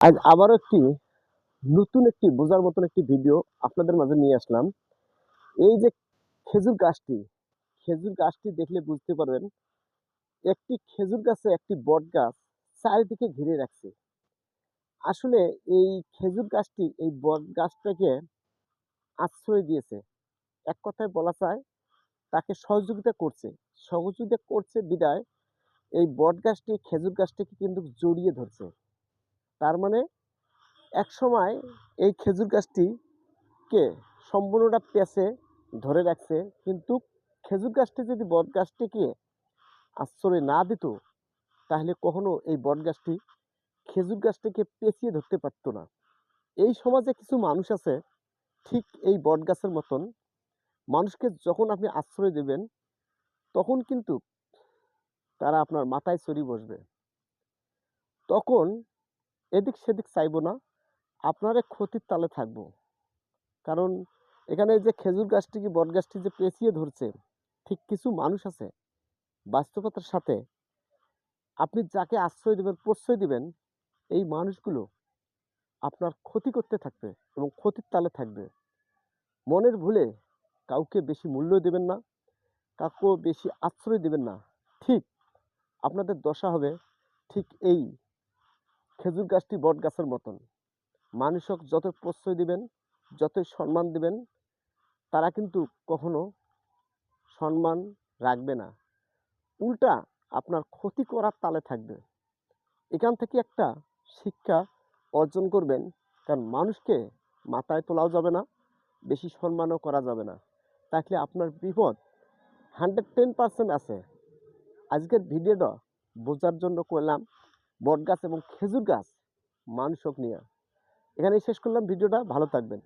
আজ আবারও নতুন বোঝার মতন একটি ভিডিও আপনাদের মাঝে নিয়ে আসলাম। এই যে খেজুর গাছটি, খেজুর গাছটি দেখলে বুঝতে পারবেন একটি খেজুর গাছে একটি বটগাছ চারিদিকে ঘিরে রাখছে। আসলে এই খেজুর গাছটি এই বটগাছটাকে আশ্রয় দিয়েছে। এক কথায় বলা যায় তাকে সহযোগিতা করছে। সহযোগিতা করছে বিধায় এই বটগাছটি খেজুর গাছটিকে কিন্তু জড়িয়ে ধরছে। তার মানে একসময় এই খেজুর গাছটিকে সম্পূর্ণটা পেঁচে ধরে রাখছে, কিন্তু খেজুর গাছটি যদি বটগাছটিকে আশ্রয় না দিত তাহলে কখনো এই বটগাছটি খেজুর গাছটিকে পেঁচিয়ে ধরতে পারত না। এই সমাজে কিছু মানুষ আছে ঠিক এই বটগাছের মতন। মানুষকে যখন আপনি আশ্রয় দেবেন তখন কিন্তু তারা আপনার মাথায় চড়ি বসবে। তখন এদিক সেদিক চাইবো না, আপনারে ক্ষতির তালে থাকবো। কারণ এখানে যে খেজুর গাছটি বটগাছটি যে পেঁচিয়ে ধরছে, ঠিক কিছু মানুষ আছে বাস্তবতার সাথে আপনি যাকে আশ্রয় দেবেন, প্রশ্রয় দিবেন, এই মানুষগুলো আপনার ক্ষতি করতে থাকবে এবং ক্ষতির তালে থাকবে। মনের ভুলে কাউকে বেশি মূল্য দেবেন না, কাউকে বেশি আশ্রয় দেবেন না। ঠিক আপনাদের দশা হবে ঠিক এই খেজুর গাছটি বট গাছের মতন। মানুষক যত প্রশ্রয় দিবেন, যতই সম্মান দিবেন, তারা কিন্তু কখনো সম্মান রাখবে না, উল্টা আপনার ক্ষতি করার তালে থাকবে। এখান থেকে একটা শিক্ষা অর্জন করবেন, কারণ মানুষকে মাথায় তোলাও যাবে না, বেশি সম্মানও করা যাবে না, তাহলে আপনার বিপদ 110% আছে। আজকের ভিডিওটা বোঝার জন্য করলাম বট গাছ এবং খেজুর গাছ মানুষক নিয়ে। এখানেই শেষ করলাম ভিডিওটা। ভালো থাকবেন।